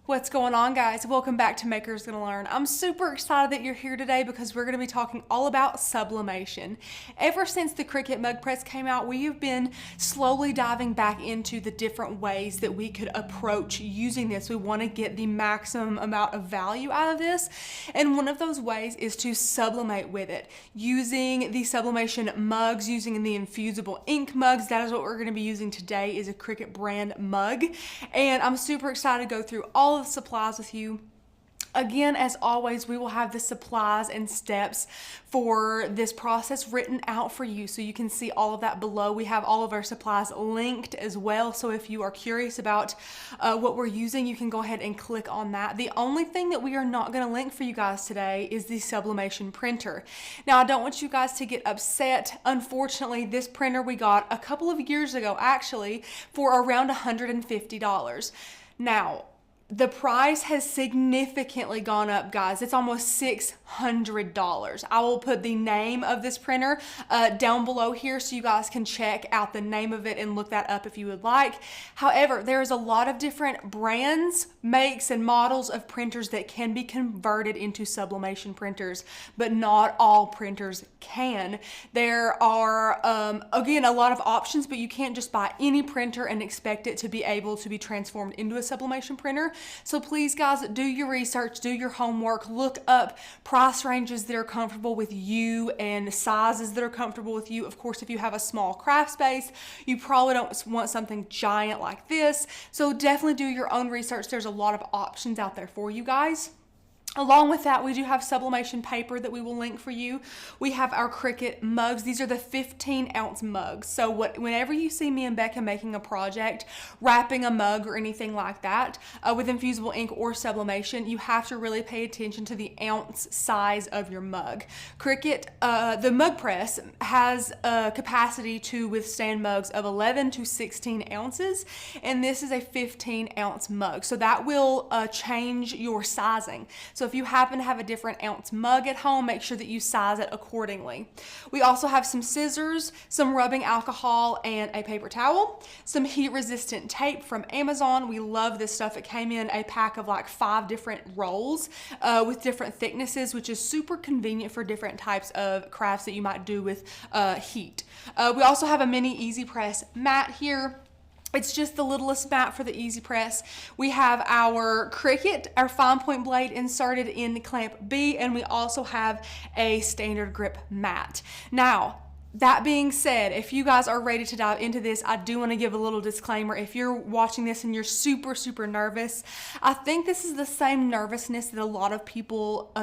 What's going on, guys? Welcome back to Makers Gonna Learn. I'm super excited that you're here today because we're going to be talking all about sublimation. Ever since the Cricut mug press came out, we have been slowly diving back into the different ways that we could approach using this. We want to get the maximum amount of value out of this, and one of those ways is to sublimate with it using the sublimation mugs, using the infusible ink mugs. That is what we're going to be using today, is a Cricut brand mug, and I'm super excited to go through all of the supplies with you. Again, as always, we will have the supplies and steps for this process written out for you, so you can see all of that below. We have all of our supplies linked as well, so if you are curious about what we're using, you can go ahead and click on that. The only thing that we are not going to link for you guys today is the Sublimation Printer. Now, I don't want you guys to get upset. Unfortunately, this printer we got a couple of years ago, actually, for around $150. Now, the price has significantly gone up, guys. It's almost $600. I will put the name of this printer down below here so you guys can check out the name of it and look that up if you would like. However, there's a lot of different brands, makes, and models of printers that can be converted into sublimation printers, but not all printers can. There are, again, a lot of options, but you can't just buy any printer and expect it to be able to be transformed into a sublimation printer. So please, guys, do your research, do your homework, look up price ranges that are comfortable with you and sizes that are comfortable with you. Of course, if you have a small craft space, you probably don't want something giant like this. So definitely do your own research. There's a lot of options out there for you guys. Along with that, we do have sublimation paper that we will link for you. We have our Cricut mugs. These are the 15-ounce mugs. So whenever you see me and Becca making a project, wrapping a mug or anything like that with infusible ink or sublimation, you have to really pay attention to the ounce size of your mug. Cricut, the mug press, has a capacity to withstand mugs of 11 to 16 ounces, and this is a 15-ounce mug. So that will change your sizing. So if you happen to have a different ounce mug at home, make sure that you size it accordingly. We also have some scissors, some rubbing alcohol, and a paper towel, some heat resistant tape from Amazon. We love this stuff. It came in a pack of like 5 different rolls with different thicknesses, which is super convenient for different types of crafts that you might do with heat. We also have a mini easy press mat here. It's just the littlest mat for the easy press. We have our Cricut, our fine point blade inserted in clamp B, and we also have a StandardGrip mat. Now, that being said, if you guys are ready to dive into this, I do want to give a little disclaimer. If you're watching this and you're super nervous, I think this is the same nervousness that a lot of people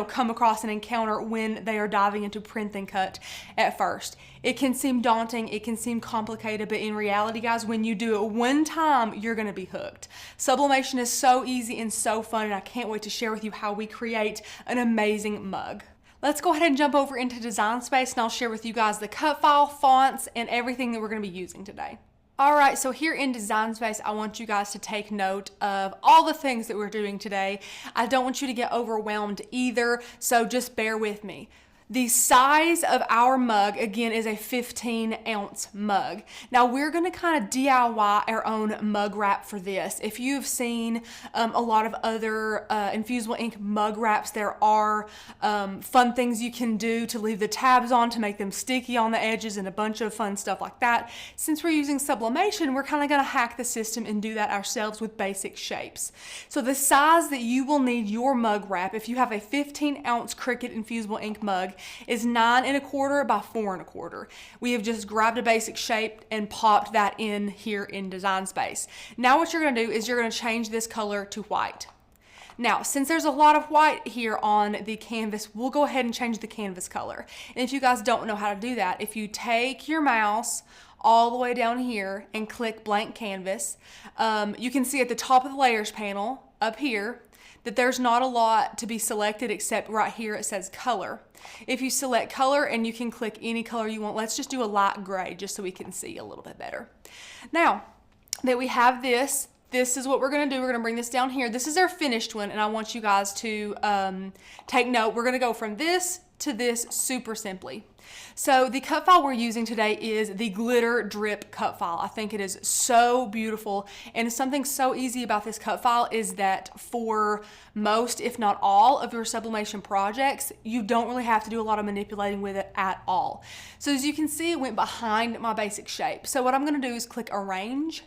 come across and encounter when they are diving into print and cut at first. It can seem daunting, it can seem complicated, but in reality, guys, when you do it one time, you're gonna be hooked. Sublimation is so easy and so fun, and I can't wait to share with you how we create an amazing mug. Let's go ahead and jump over into Design Space, and I'll share with you guys the cut file, fonts, and everything that we're gonna be using today. All right, so here in Design Space, I want you guys to take note of all the things that we're doing today. I don't want you to get overwhelmed either, so just bear with me. The size of our mug, again, is a 15-ounce mug. Now, we're going to kind of DIY our own mug wrap for this. If you've seen a lot of other infusible ink mug wraps, there are fun things you can do to leave the tabs on to make them sticky on the edges and a bunch of fun stuff like that. Since we're using sublimation, we're kind of going to hack the system and do that ourselves with basic shapes. So the size that you will need your mug wrap, if you have a 15-ounce Cricut infusible ink mug, is 9 1/4 by 4 1/4. We have just grabbed a basic shape and popped that in here in Design Space. Now what you're going to do is you're going to change this color to white. Now, since there's a lot of white here on the canvas, we'll go ahead and change the canvas color. And if you guys don't know how to do that, if you take your mouse all the way down here and click blank canvas, you can see at the top of the layers panel up here that there's not a lot to be selected except right here it says color. If you select color, and you can click any color you want, let's just do a light gray just so we can see a little bit better. Now that we have this is what we're going to do. We're going to bring this down here. This is our finished one, and I want you guys to take note. We're going to go from this to this super simply. So the cut file we're using today is the glitter drip cut file. I think it is so beautiful, and something so easy about this cut file is that for most, if not all, of your sublimation projects, you don't really have to do a lot of manipulating with it at all. So as you can see, it went behind my basic shape. So what I'm going to do is click Arrange,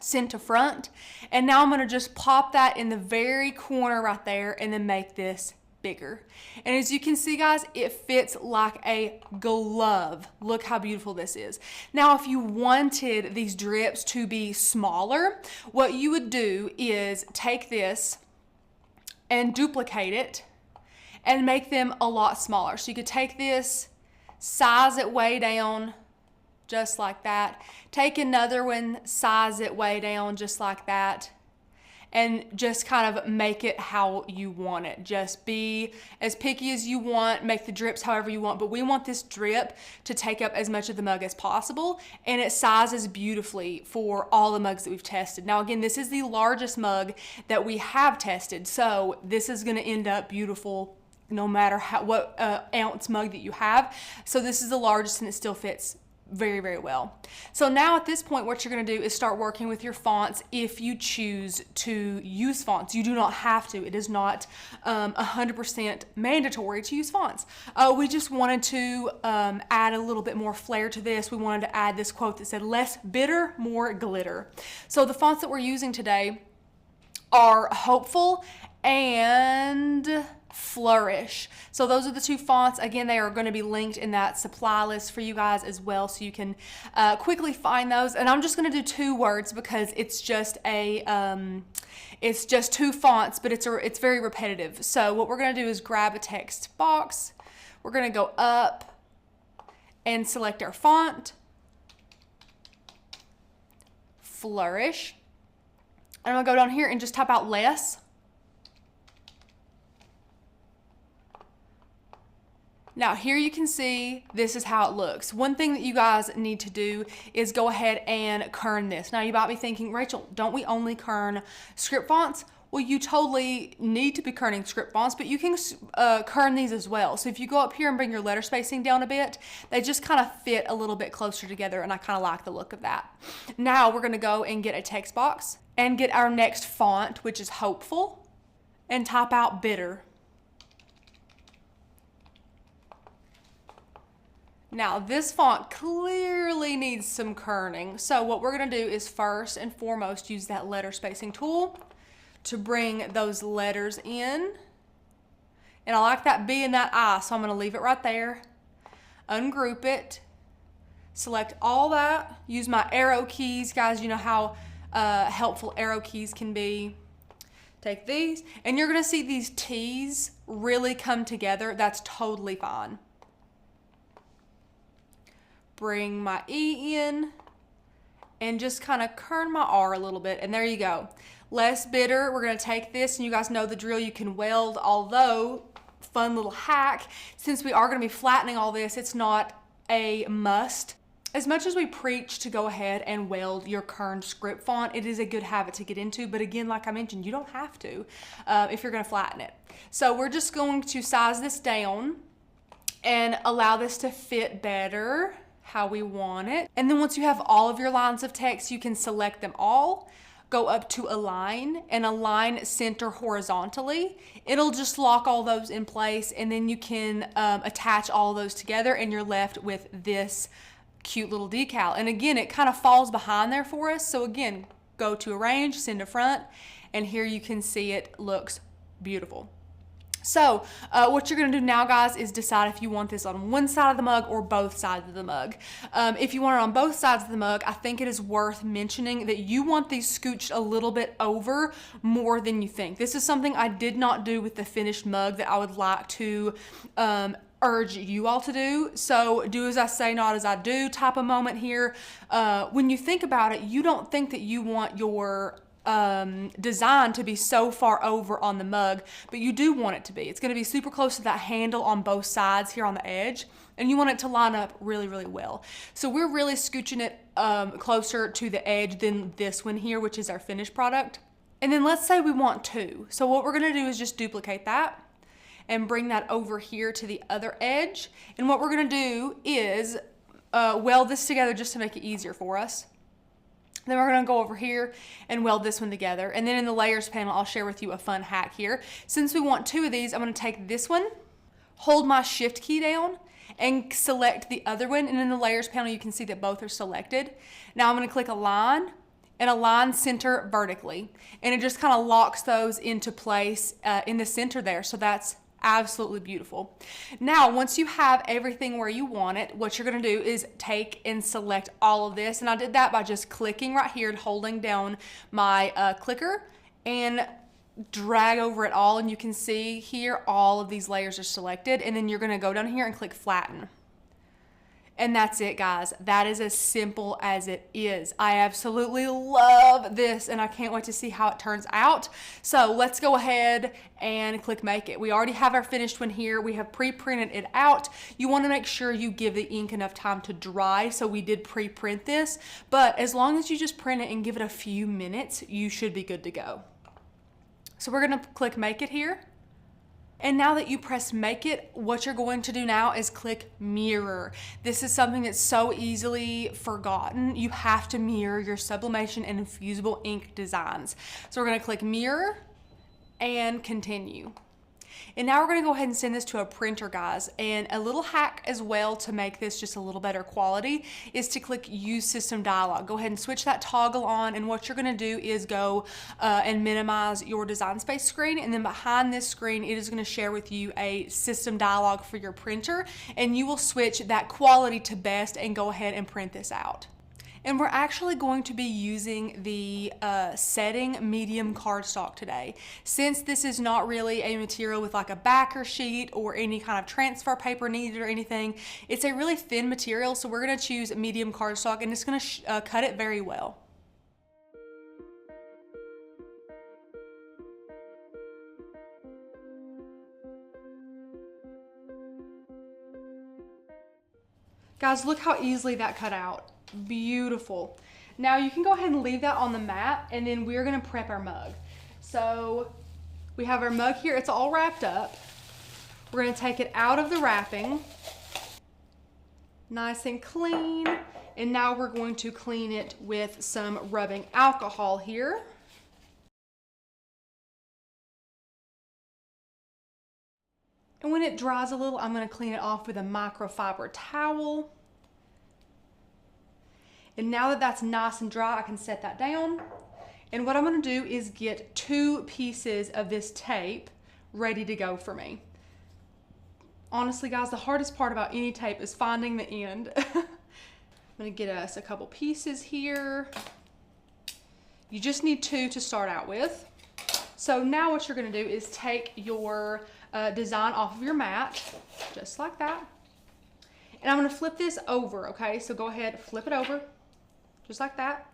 Send to Front, and now I'm going to just pop that in the very corner right there and then make this bigger. And as you can see, guys, it fits like a glove. Look how beautiful this is. Now, if you wanted these drips to be smaller, what you would do is take this and duplicate it and make them a lot smaller. So you could take this, size it way down, just like that. Take another one, size it way down, just like that. And just kind of make it how you want it. Just be as picky as you want, make the drips however you want, but we want this drip to take up as much of the mug as possible, and it sizes beautifully for all the mugs that we've tested. Now again, this is the largest mug that we have tested, so this is gonna end up beautiful no matter what ounce mug that you have. So this is the largest and it still fits very, very well. So now at this point, what you're going to do is start working with your fonts if you choose to use fonts. You do not have to. It is not 100% mandatory to use fonts. We just wanted to add a little bit more flair to this. We wanted to add this quote that said, "Less bitter, more glitter." So the fonts that we're using today are Hopeful and Flourish. So those are the two fonts. Again, they are going to be linked in that supply list for you guys as well, so you can quickly find those. And I'm just going to do two words because it's just it's just two fonts, but it's very repetitive. So what we're going to do is grab a text box. We're going to go up and select our font, Flourish. And I'm going to go down here and just type out less. Now here you can see this is how it looks. One thing that you guys need to do is go ahead and kern this. Now you might be thinking, Rachel, don't we only kern script fonts? Well, you totally need to be kerning script fonts, but you can kern these as well. So if you go up here and bring your letter spacing down a bit, they just kind of fit a little bit closer together, and I kind of like the look of that. Now we're going to go and get a text box and get our next font, which is Hopeful, and type out Bitter. Now this font clearly needs some kerning. So what we're gonna do is first and foremost use that letter spacing tool to bring those letters in. And I like that B and that I, so I'm gonna leave it right there. Ungroup it, select all that, use my arrow keys. Guys, you know how helpful arrow keys can be. Take these, and you're gonna see these T's really come together. That's totally fine. Bring my E in and just kind of kern my R a little bit, and there you go. Less bitter. We're going to take this, and you guys know the drill, you can weld, although fun little hack, since we are going to be flattening all this, it's not a must. As much as we preach to go ahead and weld your kerned script font, it is a good habit to get into, but again, like I mentioned, you don't have to if you're going to flatten it. So we're just going to size this down and allow this to fit better how we want it. And then once you have all of your lines of text, you can select them all, go up to Align, and align center horizontally. It'll just lock all those in place, and then you can attach all those together, and you're left with this cute little decal. And again, it kind of falls behind there for us. So again, go to Arrange, Send to Front, and here you can see it looks beautiful. So what you're going to do now, guys, is decide if you want this on one side of the mug or both sides of the mug. If you want it on both sides of the mug, I think it is worth mentioning that you want these scooched a little bit over more than you think. This is something I did not do with the finished mug that I would like to urge you all to do. So do as I say, not as I do type of moment here. When you think about it, you don't think that you want your design to be so far over on the mug, but you do want it to be. It's going to be super close to that handle on both sides here on the edge, and you want it to line up really, really well. So we're really scooching it closer to the edge than this one here, which is our finished product. And then let's say we want two. So what we're going to do is just duplicate that, and bring that over here to the other edge. And what we're gonna do is weld this together just to make it easier for us. Then we're gonna go over here and weld this one together. And then in the layers panel, I'll share with you a fun hack here. Since we want 2 of these, I'm gonna take this one, hold my shift key down, and select the other one. And in the layers panel, you can see that both are selected. Now I'm gonna click align and align center vertically. And it just kind of locks those into place in the center there. So that's absolutely beautiful. Now, once you have everything where you want it, what you're gonna do is take and select all of this. And I did that by just clicking right here and holding down my clicker and drag over it all. And you can see here, all of these layers are selected. And then you're gonna go down here and click flatten. And that's it, guys. That is as simple as it is. I absolutely love this, and I can't wait to see how it turns out. So let's go ahead and click make it. We already have our finished one here. We have pre-printed it out. You want to make sure you give the ink enough time to dry, so we did pre-print this. But as long as you just print it and give it a few minutes, you should be good to go. So we're gonna click make it here. And now that you press make it, what you're going to do now is click mirror. This is something that's so easily forgotten. You have to mirror your sublimation and infusible ink designs. So we're gonna click mirror and continue. And now we're gonna go ahead and send this to a printer, guys. And a little hack as well to make this just a little better quality is to click use system dialog. Go ahead and switch that toggle on, and what you're gonna do is go and minimize your design space screen, and then behind this screen it is gonna share with you a system dialog for your printer, and you will switch that quality to best and go ahead and print this out. And we're actually going to be using the setting medium cardstock today. Since this is not really a material with like a backer sheet or any kind of transfer paper needed or anything, it's a really thin material, so we're gonna choose medium cardstock, and it's gonna cut it very well. Guys, look how easily that cut out. Beautiful. Now you can go ahead and leave that on the mat, and then we're gonna prep our mug. So we have our mug here, it's all wrapped up. We're gonna take it out of the wrapping, nice and clean. And now we're going to clean it with some rubbing alcohol here. And when it dries a little, I'm gonna clean it off with a microfiber towel. And now that that's nice and dry, I can set that down. And what I'm gonna do is get 2 pieces of this tape ready to go for me. Honestly, guys, the hardest part about any tape is finding the end. I'm gonna get us a couple pieces here. You just need 2 to start out with. So now what you're gonna do is take your design off of your mat, just like that. And I'm gonna flip this over, okay? So go ahead, flip it over, just like that.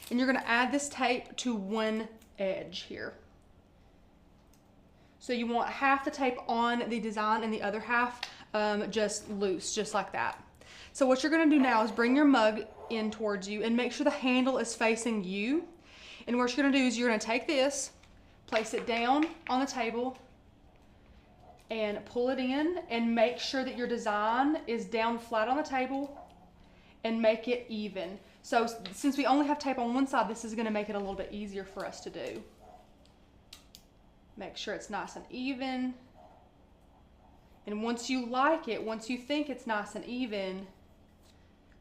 And you're gonna add this tape to one edge here. So you want half the tape on the design and the other half just loose, just like that. So what you're gonna do now is bring your mug in towards you and make sure the handle is facing you. And what you're gonna do is you're gonna take this, place it down on the table, and pull it in, and make sure that your design is down flat on the table, and make it even. So since we only have tape on one side, this is gonna make it a little bit easier for us to do. Make sure it's nice and even. And once you like it, once you think it's nice and even,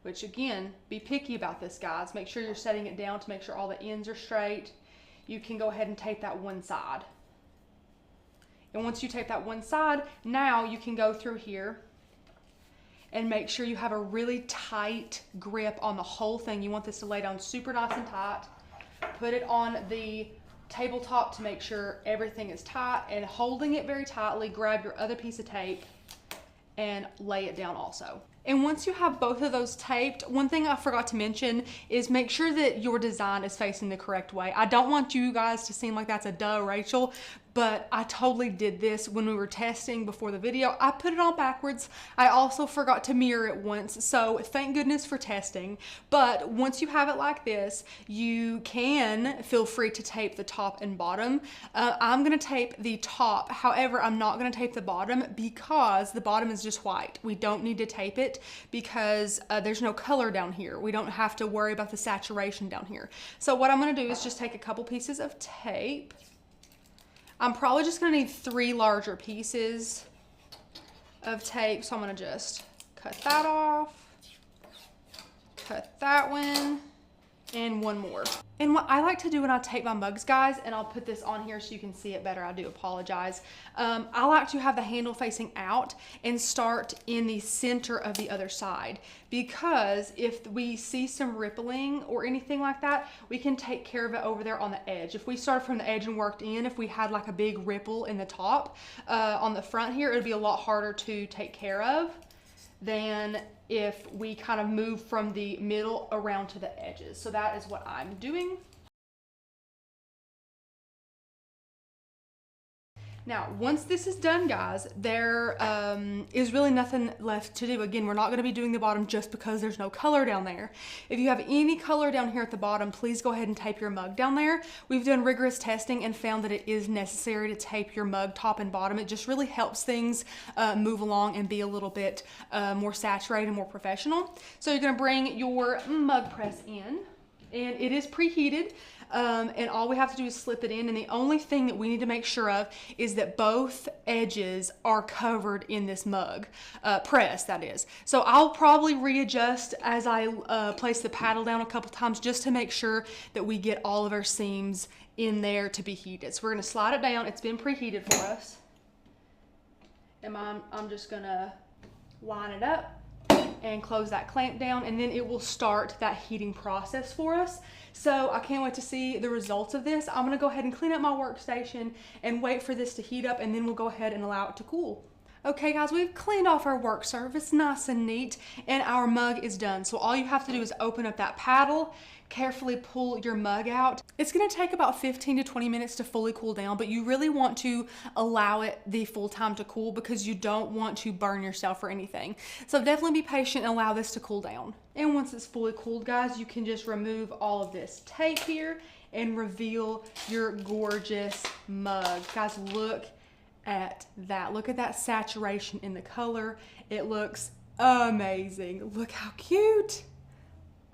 which again, be picky about this, guys. Make sure you're setting it down to make sure all the ends are straight. You can go ahead and tape that one side. And once you tape that one side, now you can go through here and make sure you have a really tight grip on the whole thing. You want this to lay down super nice and tight. Put it on the tabletop to make sure everything is tight, and holding it very tightly, grab your other piece of tape and lay it down also. And once you have both of those taped, one thing I forgot to mention is make sure that your design is facing the correct way. I don't want you guys to seem like that's a duh, Rachel, but I totally did this when we were testing before the video. I put it on backwards. I also forgot to mirror it once, so thank goodness for testing. But once you have it like this, you can feel free to tape the top and bottom. I'm gonna tape the top, however, I'm not gonna tape the bottom because the bottom is just white. We don't need to tape it because there's no color down here. We don't have to worry about the saturation down here. So what I'm gonna do is just take a couple pieces of tape. I'm probably just gonna need 3 larger pieces of tape. So I'm gonna just cut that off, cut that one, and one more. And what I like to do when I tape my mugs, guys, and I'll put this on here so you can see it better, I do apologize. I like to have the handle facing out and start in the center of the other side, because if we see some rippling or anything like that, we can take care of it over there on the edge. If we started from the edge and worked in, if we had like a big ripple in the top on the front here, it would be a lot harder to take care of than if we kind of move from the middle around to the edges. So that is what I'm doing. Now, once this is done, guys, there is really nothing left to do. Again, we're not gonna be doing the bottom just because there's no color down there. If you have any color down here at the bottom, please go ahead and tape your mug down there. We've done rigorous testing and found that it is necessary to tape your mug top and bottom. It just really helps things move along and be a little bit more saturated, more professional. So you're gonna bring your mug press in, and it is preheated. And all we have to do is slip it in, and the only thing that we need to make sure of is that both edges are covered in this mug press, that is. So I'll probably readjust as I place the paddle down a couple times just to make sure that we get all of our seams in there to be heated. So we're gonna slide it down. It's been preheated for us. And I'm just gonna line it up and close that clamp down, and then it will start that heating process for us. So I can't wait to see the results of this. I'm gonna go ahead and clean up my workstation and wait for this to heat up, and then we'll go ahead and allow it to cool. Okay guys, we've cleaned off our work surface nice and neat, and our mug is done. So all you have to do is open up that paddle, carefully pull your mug out. It's gonna take about 15 to 20 minutes to fully cool down, but you really want to allow it the full time to cool because you don't want to burn yourself or anything. So definitely be patient and allow this to cool down. And once it's fully cooled, guys, you can just remove all of this tape here and reveal your gorgeous mug. Guys, look at that. Look at that saturation in the color. It looks amazing. Look how cute.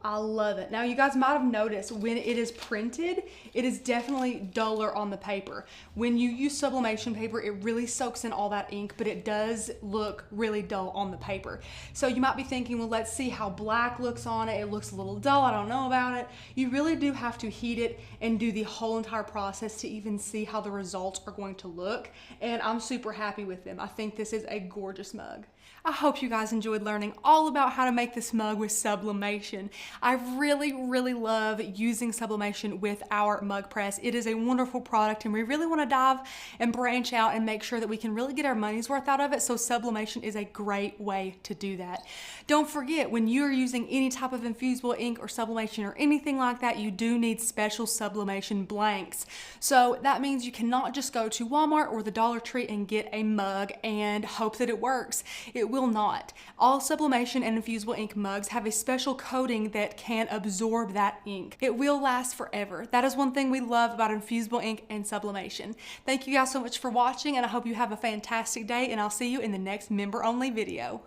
I love it. Now you guys might have noticed when it is printed, it is definitely duller on the paper. When you use sublimation paper, it really soaks in all that ink, but it does look really dull on the paper. So you might be thinking, well, let's see how black looks on it. It looks a little dull, I don't know about it. You really do have to heat it and do the whole entire process to even see how the results are going to look. And I'm super happy with them. I think this is a gorgeous mug. I hope you guys enjoyed learning all about how to make this mug with sublimation. I really, really love using sublimation with our mug press. It is a wonderful product, and we really want to dive and branch out and make sure that we can really get our money's worth out of it. So sublimation is a great way to do that. Don't forget, when you're using any type of infusible ink or sublimation or anything like that, you do need special sublimation blanks. So that means you cannot just go to Walmart or the Dollar Tree and get a mug and hope that it works. It will not. All sublimation and infusible ink mugs have a special coating that can absorb that ink. It will last forever. That is one thing we love about infusible ink and sublimation. Thank you guys so much for watching, and I hope you have a fantastic day, and I'll see you in the next member-only video.